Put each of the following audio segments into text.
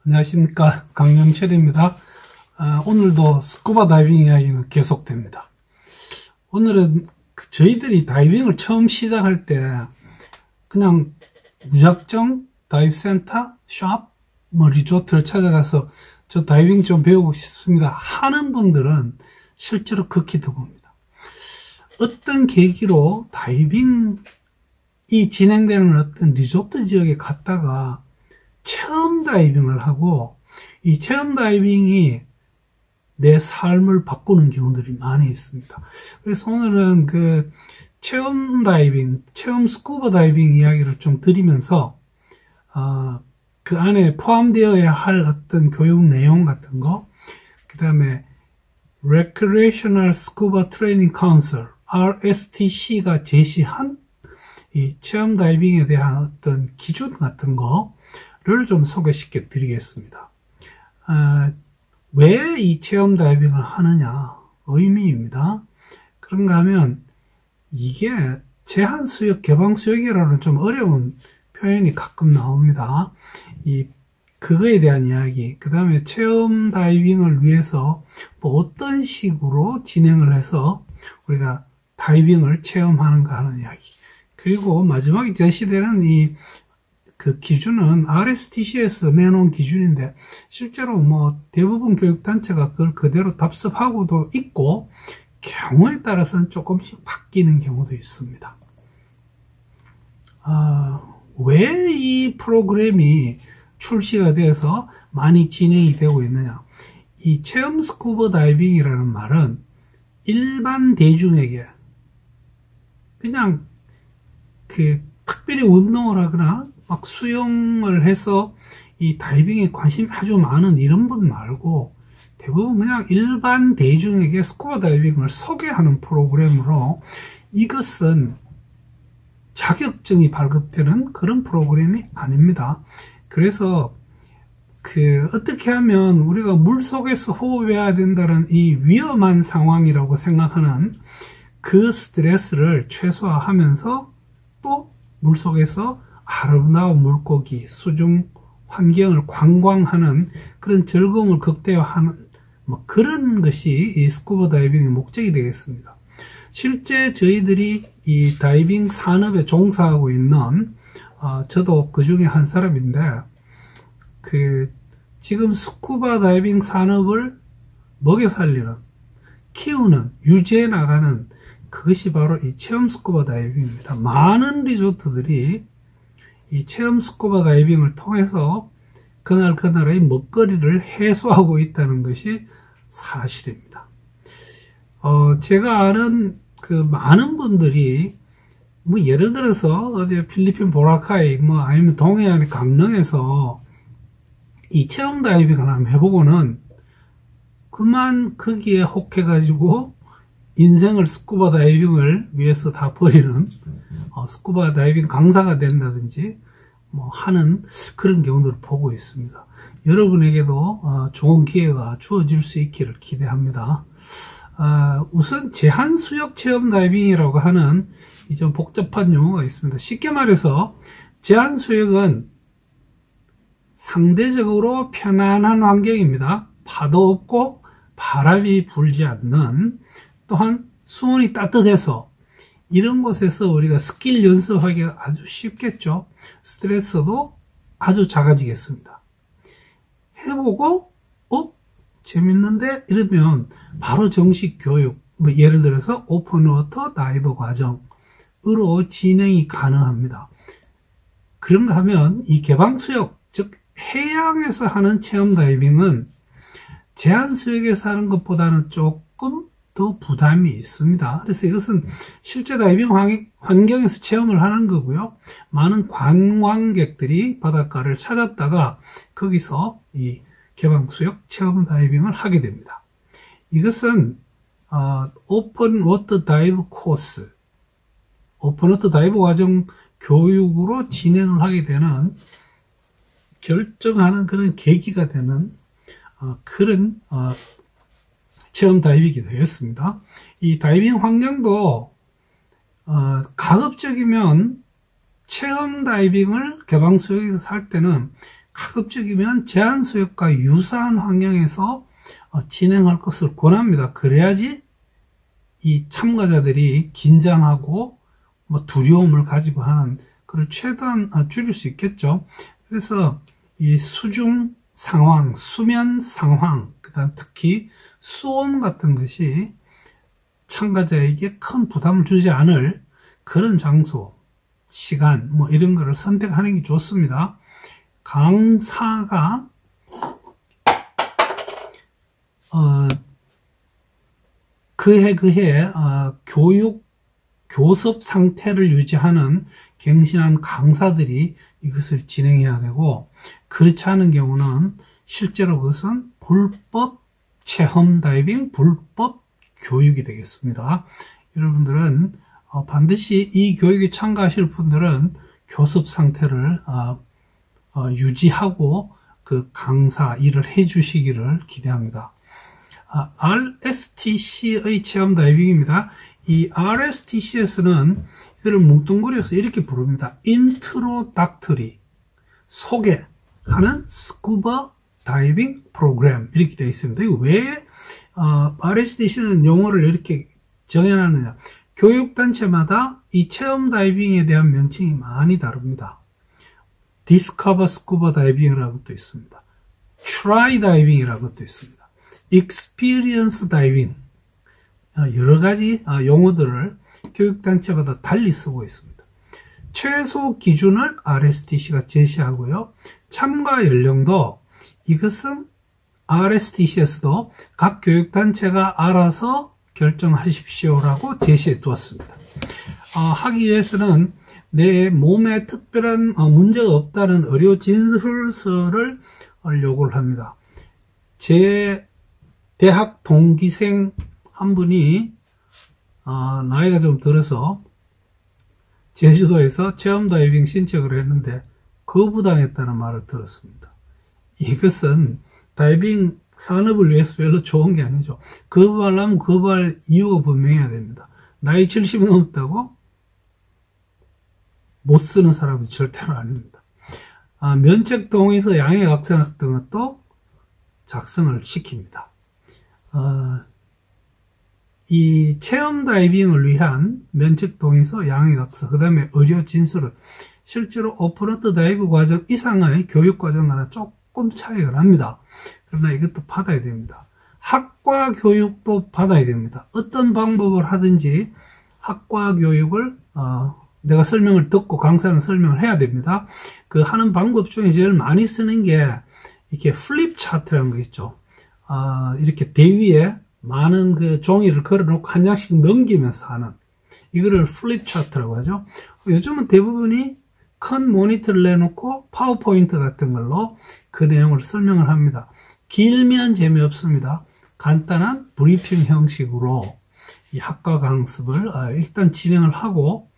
안녕하십니까, 강영철입니다. 오늘도 스쿠버 다이빙 이야기는 계속됩니다. 오늘은 저희들이 다이빙을 처음 시작할 때 그냥 무작정 다이브 센터, 샵, 리조트를 찾아가서 저 다이빙 좀 배우고 싶습니다 하는 분들은 실제로 극히 드뭅니다. 어떤 계기로 다이빙이 진행되는 어떤 리조트 지역에 갔다가 체험 다이빙을 하고, 이 체험 다이빙이 내 삶을 바꾸는 경우들이 많이 있습니다. 그래서 오늘은 그 체험 다이빙, 체험 스쿠버 다이빙 이야기를 좀 드리면서 그 안에 포함되어야 할 어떤 교육 내용 같은 거, 그 다음에 Recreational Scuba Training Council, RSTC가 제시한 이 체험 다이빙에 대한 어떤 기준 같은 거를 좀 소개시켜 드리겠습니다. 왜 이 체험 다이빙을 하느냐, 의미입니다. 그런가 하면 이게 제한 수역, 개방 수역이라는 좀 어려운 표현이 가끔 나옵니다. 그거에 대한 이야기, 그 다음에 체험 다이빙을 위해서 뭐 어떤 식으로 진행을 해서 우리가 다이빙을 체험하는가 하는 이야기, 그리고 마지막에 제시되는 그 기준은 RSTC에서 내놓은 기준인데, 실제로 뭐 대부분 교육단체가 그걸 그대로 답습하고도 있고, 경우에 따라서는 조금씩 바뀌는 경우도 있습니다. 왜 이 프로그램이 출시가 돼서 많이 진행이 되고 있느냐. 이 체험 스쿠버 다이빙이라는 말은 일반 대중에게 그냥 특별히 운동을 하거나 막 수영을 해서 이 다이빙에 관심이 아주 많은 이런 분 말고, 대부분 그냥 일반 대중에게 스쿠버 다이빙을 소개하는 프로그램으로, 이것은 자격증이 발급되는 그런 프로그램이 아닙니다. 그래서 어떻게 하면 우리가 물속에서 호흡해야 된다는 이 위험한 상황이라고 생각하는 그 스트레스를 최소화하면서 또 물속에서 아름다운 물고기, 수중 환경을 관광하는 그런 즐거움을 극대화하는 그런 것이 이 스쿠버 다이빙의 목적이 되겠습니다. 실제 저희들이 이 다이빙 산업에 종사하고 있는 저도 그 중에 한 사람인데, 지금 스쿠버 다이빙 산업을 먹여 살리는, 키우는, 유지해 나가는 그것이 바로 이 체험 스쿠버 다이빙입니다. 많은 리조트들이 이 체험 스쿠버 다이빙을 통해서 그날의 먹거리를 해소하고 있다는 것이 사실입니다. 제가 아는 많은 분들이 예를 들어서 어디 필리핀 보라카이 아니면 동해안의 강릉에서 이 체험 다이빙을 한번 해보고는 그만 거기에 혹해가지고 인생을 스쿠버 다이빙을 위해서 다 버리는 스쿠버 다이빙 강사가 된다든지 하는 그런 경우들을 보고 있습니다. 여러분에게도 좋은 기회가 주어질 수 있기를 기대합니다. 우선 제한 수역 체험 다이빙이라고 하는 이 좀 복잡한 용어가 있습니다. 쉽게 말해서 제한 수역은 상대적으로 편안한 환경입니다. 파도 없고 바람이 불지 않는, 또한 수온이 따뜻해서 이런 곳에서 우리가 스킬 연습하기가 아주 쉽겠죠. 스트레스도 아주 작아지겠습니다. 해보고 재밌는데 이러면 바로 정식 교육, 예를 들어서 오픈워터 다이버 과정으로 진행이 가능합니다. 그런가 하면 이 개방수역, 즉 해양에서 하는 체험 다이빙은 제한수역에서 하는 것보다는 조금 더 부담이 있습니다. 그래서 이것은 실제 다이빙 환경에서 체험을 하는 거고요. 많은 관광객들이 바닷가를 찾았다가 거기서 이 개방수역 체험 다이빙을 하게 됩니다. 이것은 오픈 워터 다이브 코스, 오픈 워터 다이브 과정 교육으로 진행을 하게 되는, 결정하는 그런 계기가 되는 그런 체험 다이빙이 되겠습니다. 이 다이빙 환경도 가급적이면 체험 다이빙을 개방수역에서 할 때는 가급적이면 제한수역과 유사한 환경에서 진행할 것을 권합니다. 그래야지 이 참가자들이 긴장하고 두려움을 가지고 하는 그걸 최대한 줄일 수 있겠죠. 그래서 이 수중 상황, 수면 상황, 그다음 특히 수온 같은 것이 참가자에게 큰 부담을 주지 않을 그런 장소, 시간 이런 거를 선택하는 게 좋습니다. 강사가 그해 교섭 상태를 유지하는 갱신한 강사들이 이것을 진행해야 되고, 그렇지 않은 경우는 실제로 그것은 불법 체험 다이빙, 불법 교육이 되겠습니다. 여러분들은 반드시 이 교육에 참가하실 분들은 교섭 상태를 유지하고 그 강사 일을 해주시기를 기대합니다. RSTC의 체험 다이빙입니다. 이 RSTC에서는 이거를 뭉뚱그려서 이렇게 부릅니다. 인트로닥터리, 소개하는 스쿠버 다이빙 프로그램, 이렇게 되어 있습니다. 이거 왜 RSTC는 용어를 이렇게 정해놨느냐? 교육단체마다 이 체험 다이빙에 대한 명칭이 많이 다릅니다. 디스커버 스쿠버 다이빙이라고 또 있습니다. 트라이 다이빙이라고 또 있습니다. 익스피리언스 다이빙, 여러 가지 용어들을 교육단체마다 달리 쓰고 있습니다. 최소 기준을 RSTC가 제시하고요. 참가 연령도 이것은 RSTC에서도 각 교육단체가 알아서 결정하십시오라고 제시해 두었습니다. 하기 위해서는 내 몸에 특별한 문제가 없다는 의료 진술서를 요구를 합니다. 제 대학 동기생 한 분이 나이가 좀 들어서 제주도에서 체험 다이빙 신청을 했는데 거부당했다는 말을 들었습니다. 이것은 다이빙 산업을 위해서 별로 좋은 게 아니죠. 거부하려면 거부할 이유가 분명해야 됩니다. 나이 70이 넘었다고 못 쓰는 사람은 절대로 아닙니다. 면책 동의서 양해각서 같은 것도 작성을 시킵니다. 이 체험 다이빙을 위한 면책 동의서, 양해각서, 그 다음에 의료 진술은 실제로 오픈워터 다이브 과정 이상의 교육 과정과는 조금 차이가 납니다. 그러나 이것도 받아야 됩니다. 학과 교육도 받아야 됩니다. 어떤 방법을 하든지 학과 교육을 내가 설명을 듣고 강사는 설명을 해야 됩니다. 그 하는 방법 중에 제일 많이 쓰는 게 이렇게 플립 차트라는 거 있죠. 이렇게 대위에 많은 그 종이를 걸어놓고 한 장씩 넘기면서 하는, 이거를 플립 차트라고 하죠. 요즘은 대부분이 큰 모니터를 내놓고 파워포인트 같은 걸로 그 내용을 설명을 합니다. 길면 재미없습니다. 간단한 브리핑 형식으로 이 학과 강습을 일단 진행을 하고,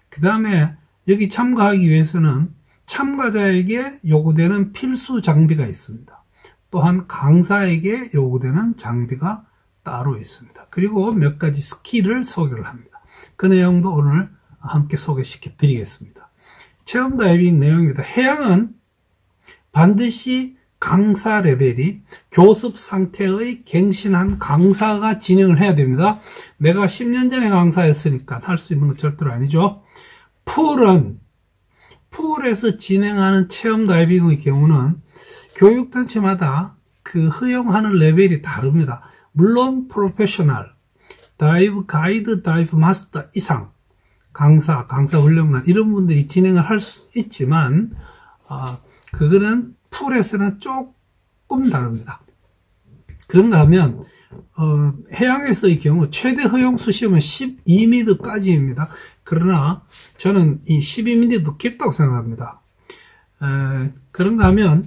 그 다음에 여기 참가하기 위해서는 참가자에게 요구되는 필수 장비가 있습니다. 또한 강사에게 요구되는 장비가 따로 있습니다. 그리고 몇 가지 스킬을 소개를 합니다. 그 내용도 오늘 함께 소개시켜 드리겠습니다. 체험 다이빙 내용입니다. 해양은 반드시 강사 레벨이 교습 상태의 갱신한 강사가 진행을 해야 됩니다. 내가 10년 전에 강사였으니까 할 수 있는 건 절대로 아니죠. 풀에서 진행하는 체험 다이빙의 경우는 교육단체마다 그 허용하는 레벨이 다릅니다. 물론 프로페셔널, 다이브 가이드, 다이브 마스터 이상 강사 훈련관 이런 분들이 진행을 할 수 있지만 그거는 풀에서는 조금 다릅니다. 그런가 하면 해양에서의 경우 최대 허용 수심은 12m까지입니다. 그러나 저는 이 12m도 깊다고 생각합니다. 그런가 하면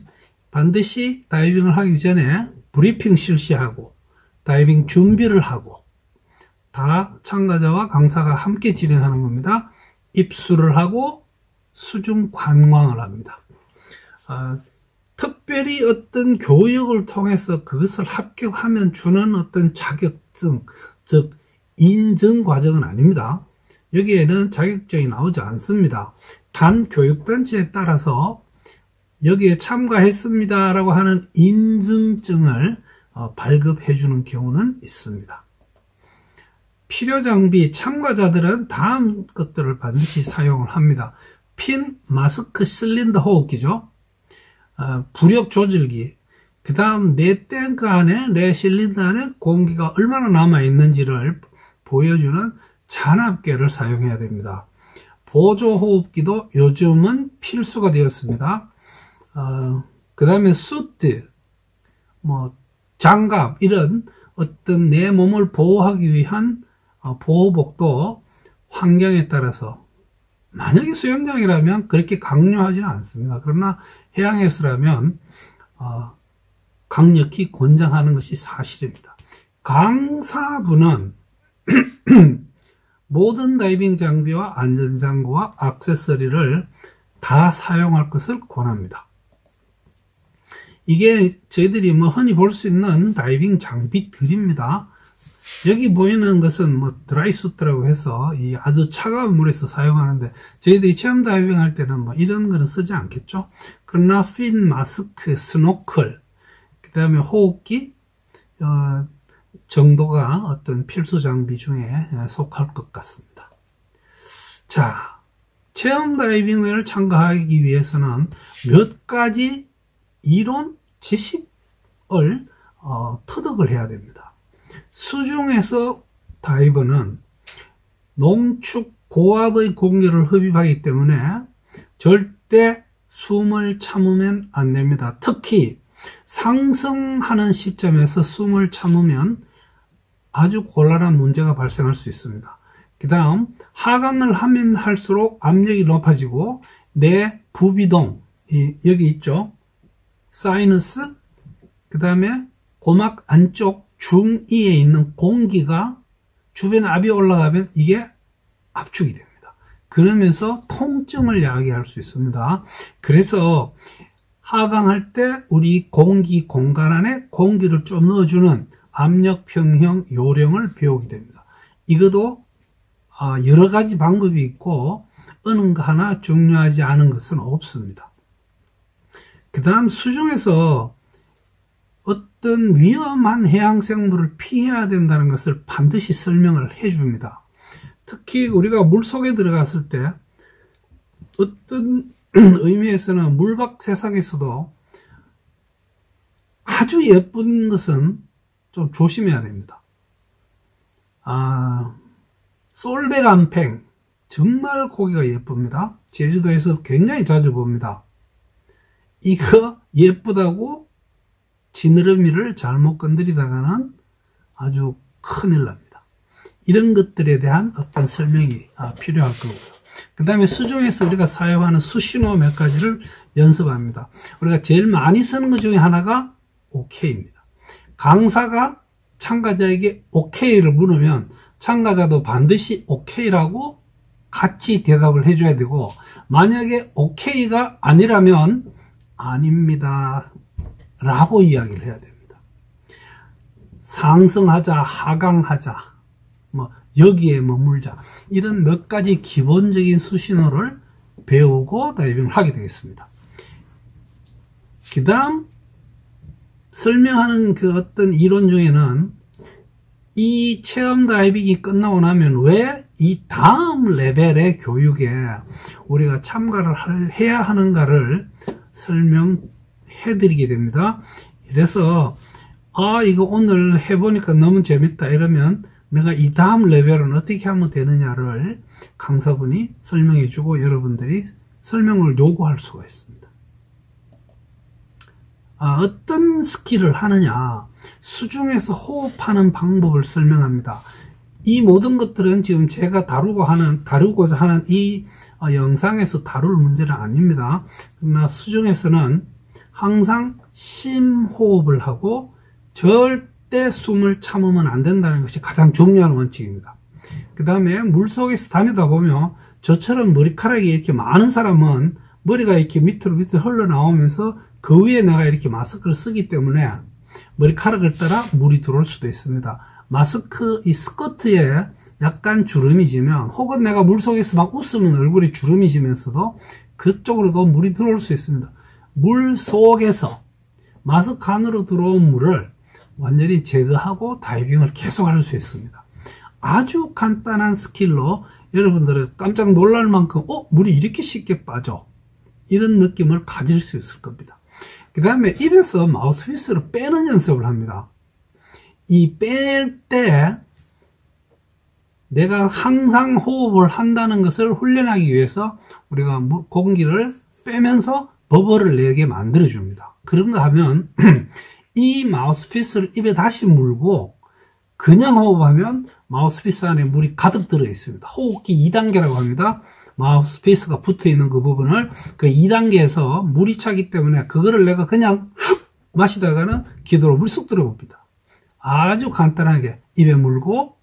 반드시 다이빙을 하기 전에 브리핑 실시하고 다이빙 준비를 하고 다 참가자와 강사가 함께 진행하는 겁니다. 입수를 하고 수중 관광을 합니다. 특별히 어떤 교육을 통해서 그것을 합격하면 주는 어떤 자격증, 즉 인증 과정은 아닙니다. 여기에는 자격증이 나오지 않습니다. 단 교육단체에 따라서 여기에 참가했습니다라고 하는 인증증을 발급해 주는 경우는 있습니다. 필요 장비 참가자들은 다음 것들을 반드시 사용을 합니다. 핀, 마스크, 실린더 호흡기죠. 부력 조절기, 그 다음 내 탱크 안에, 내 실린더 안에 공기가 얼마나 남아 있는지를 보여주는 잔압계를 사용해야 됩니다. 보조 호흡기도 요즘은 필수가 되었습니다. 그 다음에 수트, 장갑, 이런 어떤 내 몸을 보호하기 위한 보호복도 환경에 따라서, 만약에 수영장이라면 그렇게 강요하지는 않습니다. 그러나 해양에서라면 강력히 권장하는 것이 사실입니다. 강사분은 모든 다이빙 장비와 안전장구와 액세서리를 다 사용할 것을 권합니다. 이게 저희들이 흔히 볼 수 있는 다이빙 장비들입니다. 여기 보이는 것은 드라이수트라고 해서 이 아주 차가운 물에서 사용하는데, 저희들이 체험 다이빙 할 때는 이런 거는 쓰지 않겠죠. 그러나 핀, 마스크, 스노클, 그 다음에 호흡기 정도가 어떤 필수 장비 중에 속할 것 같습니다. 자, 체험 다이빙을 참가하기 위해서는 몇 가지 이론 지식을 터득을 해야 됩니다. 수중에서 다이버는 농축 고압의 공기를 흡입하기 때문에 절대 숨을 참으면 안 됩니다. 특히 상승하는 시점에서 숨을 참으면 아주 곤란한 문제가 발생할 수 있습니다. 그 다음 하강을 하면 할수록 압력이 높아지고 내 부비동, 여기 있죠, 사이너스, 그 다음에 고막 안쪽 중이에 있는 공기가 주변에 압이 올라가면 이게 압축이 됩니다. 그러면서 통증을 야기할 수 있습니다. 그래서 하강할 때 우리 공기 공간 안에 공기를 좀 넣어주는 압력 평형 요령을 배우게 됩니다. 이것도 여러 가지 방법이 있고 어느 거 하나 중요하지 않은 것은 없습니다. 그 다음 수중에서 어떤 위험한 해양생물을 피해야 된다는 것을 반드시 설명을 해줍니다. 특히 우리가 물속에 들어갔을 때 어떤 의미에서는 물밖 세상에서도 아주 예쁜 것은 좀 조심해야 됩니다. 솔베간팽, 정말 고기가 예쁩니다. 제주도에서 굉장히 자주 봅니다. 이거 예쁘다고 지느러미를 잘못 건드리다가는 아주 큰일 납니다. 이런 것들에 대한 어떤 설명이 필요할 거고요. 그 다음에 수중에서 우리가 사용하는 수신호 몇 가지를 연습합니다. 우리가 제일 많이 쓰는 것 중에 하나가 OK입니다. 강사가 참가자에게 OK를 물으면 참가자도 반드시 OK라고 같이 대답을 해줘야 되고, 만약에 OK가 아니라면 아닙니다 라고 이야기를 해야 됩니다. 상승하자, 하강하자, 여기에 머물자, 이런 몇 가지 기본적인 수신호를 배우고 다이빙을 하게 되겠습니다. 그 다음 설명하는 그 어떤 이론 중에는 이 체험 다이빙이 끝나고 나면 왜 이 다음 레벨의 교육에 우리가 참가를 해야 하는가를 설명해 드리게 됩니다. 그래서 이거 오늘 해보니까 너무 재밌다 이러면 내가 이 다음 레벨은 어떻게 하면 되느냐를 강사분이 설명해 주고 여러분들이 설명을 요구할 수가 있습니다. 어떤 스킬을 하느냐, 수중에서 호흡하는 방법을 설명합니다. 이 모든 것들은 지금 제가 다루고자 하는 이 영상에서 다룰 문제는 아닙니다. 그러나 수중에서는 항상 심호흡을 하고 절대 숨을 참으면 안 된다는 것이 가장 중요한 원칙입니다. 그 다음에 물속에서 다니다 보면 저처럼 머리카락이 이렇게 많은 사람은 머리가 이렇게 밑으로 흘러나오면서 그 위에 내가 이렇게 마스크를 쓰기 때문에 머리카락을 따라 물이 들어올 수도 있습니다. 마스크 이 스커트에 약간 주름이 지면, 혹은 내가 물속에서 막 웃으면 얼굴에 주름이 지면서도 그쪽으로도 물이 들어올 수 있습니다. 물 속에서 마스크 안으로 들어온 물을 완전히 제거하고 다이빙을 계속할 수 있습니다. 아주 간단한 스킬로 여러분들은 깜짝 놀랄 만큼 물이 이렇게 쉽게 빠져, 이런 느낌을 가질 수 있을 겁니다. 그 다음에 입에서 마우스피스를 빼는 연습을 합니다. 이 뺄 때 내가 항상 호흡을 한다는 것을 훈련하기 위해서 우리가 공기를 빼면서 버블을 내게 만들어 줍니다. 그런가 하면 이 마우스피스를 입에 다시 물고 그냥 호흡하면 마우스피스 안에 물이 가득 들어 있습니다. 호흡기 2단계라고 합니다. 마우스피스가 붙어 있는 그 부분을 그 2단계에서 물이 차기 때문에 그거를 내가 그냥 훅 마시다가는 기도로 물쑥 들어봅니다. 아주 간단하게 입에 물고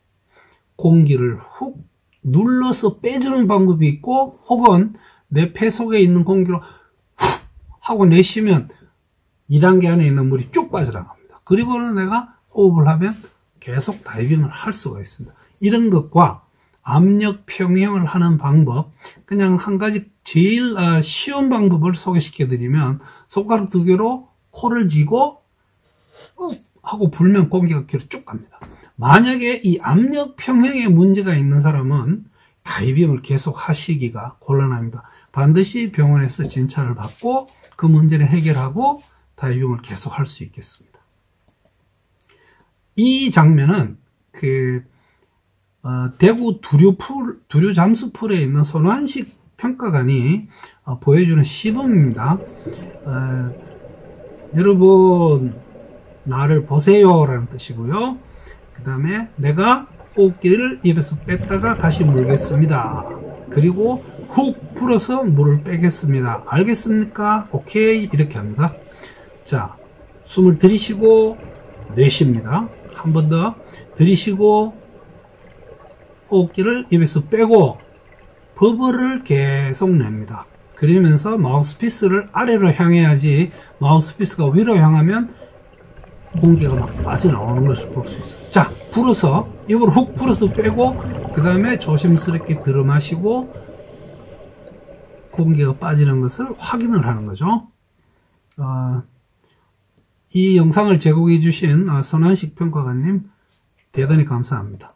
공기를 훅 눌러서 빼주는 방법이 있고, 혹은 내 폐 속에 있는 공기로 훅 하고 내쉬면 2단계 안에 있는 물이 쭉 빠져나갑니다. 그리고는 내가 호흡을 하면 계속 다이빙을 할 수가 있습니다. 이런 것과 압력 평형을 하는 방법, 그냥 한 가지 제일 쉬운 방법을 소개시켜 드리면, 손가락 2개로 코를 쥐고 하고 불면 공기가 귀로 쭉 갑니다. 만약에 이 압력 평형에 문제가 있는 사람은 다이빙을 계속 하시기가 곤란합니다. 반드시 병원에서 진찰을 받고 그 문제를 해결하고 다이빙을 계속 할 수 있겠습니다. 이 장면은 대구 두류 잠수풀에 있는 손환식 평가관이 보여주는 시범입니다. 여러분 나를 보세요 라는 뜻이고요. 그 다음에 내가 호흡기를 입에서 뺐다가 다시 물겠습니다. 그리고 훅 불어서 물을 빼겠습니다. 알겠습니까? 오케이, 이렇게 합니다. 자, 숨을 들이쉬고 내쉽니다. 한 번 더 들이쉬고 호흡기를 입에서 빼고 버블을 계속 냅니다. 그러면서 마우스피스를 아래로 향해야지, 마우스피스가 위로 향하면 공기가 막 빠져나오는 것을 볼 수 있어요. 자, 불어서 입으로 훅 불어서 빼고 그 다음에 조심스럽게 들어 마시고 공기가 빠지는 것을 확인을 하는 거죠. 이 영상을 제공해 주신 손환식 평가관님 대단히 감사합니다.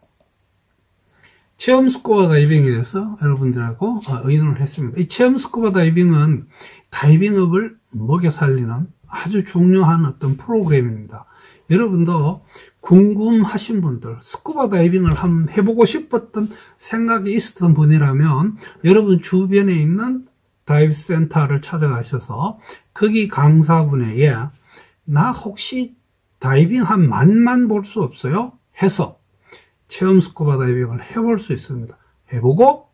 체험 스쿠버 다이빙에 대해서 여러분들하고 의논을 했습니다. 이 체험 스쿠버 다이빙은 다이빙업을 먹여 살리는 아주 중요한 어떤 프로그램입니다. 여러분도 궁금하신 분들, 스쿠버 다이빙을 한번 해보고 싶었던 생각이 있었던 분이라면 여러분 주변에 있는 다이브 센터를 찾아가셔서 거기 강사분에게 나 혹시 다이빙 한 만만 볼 수 없어요? 해서 체험 스쿠버 다이빙을 해볼 수 있습니다. 해보고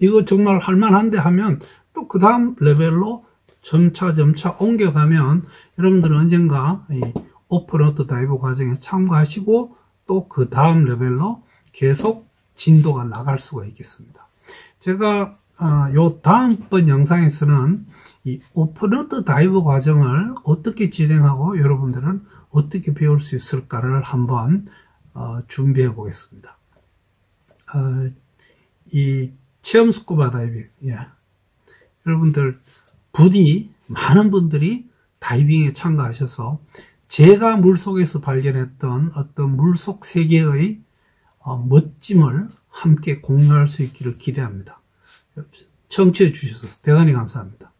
이거 정말 할만한데 하면 또 그 다음 레벨로 점차 옮겨가면 여러분들은 언젠가 이 오픈워터 다이브 과정에 참가하시고 또 그 다음 레벨로 계속 진도가 나갈 수가 있겠습니다. 제가 요 다음번 영상에서는 이 오픈워터 다이브 과정을 어떻게 진행하고 여러분들은 어떻게 배울 수 있을까를 한번 준비해 보겠습니다. 이 체험 스쿠버 다이빙, 여러분들 부디 많은 분들이 다이빙에 참가하셔서 제가 물속에서 발견했던 어떤 물속 세계의 멋짐을 함께 공유할 수 있기를 기대합니다. 청취해 주셔서 대단히 감사합니다.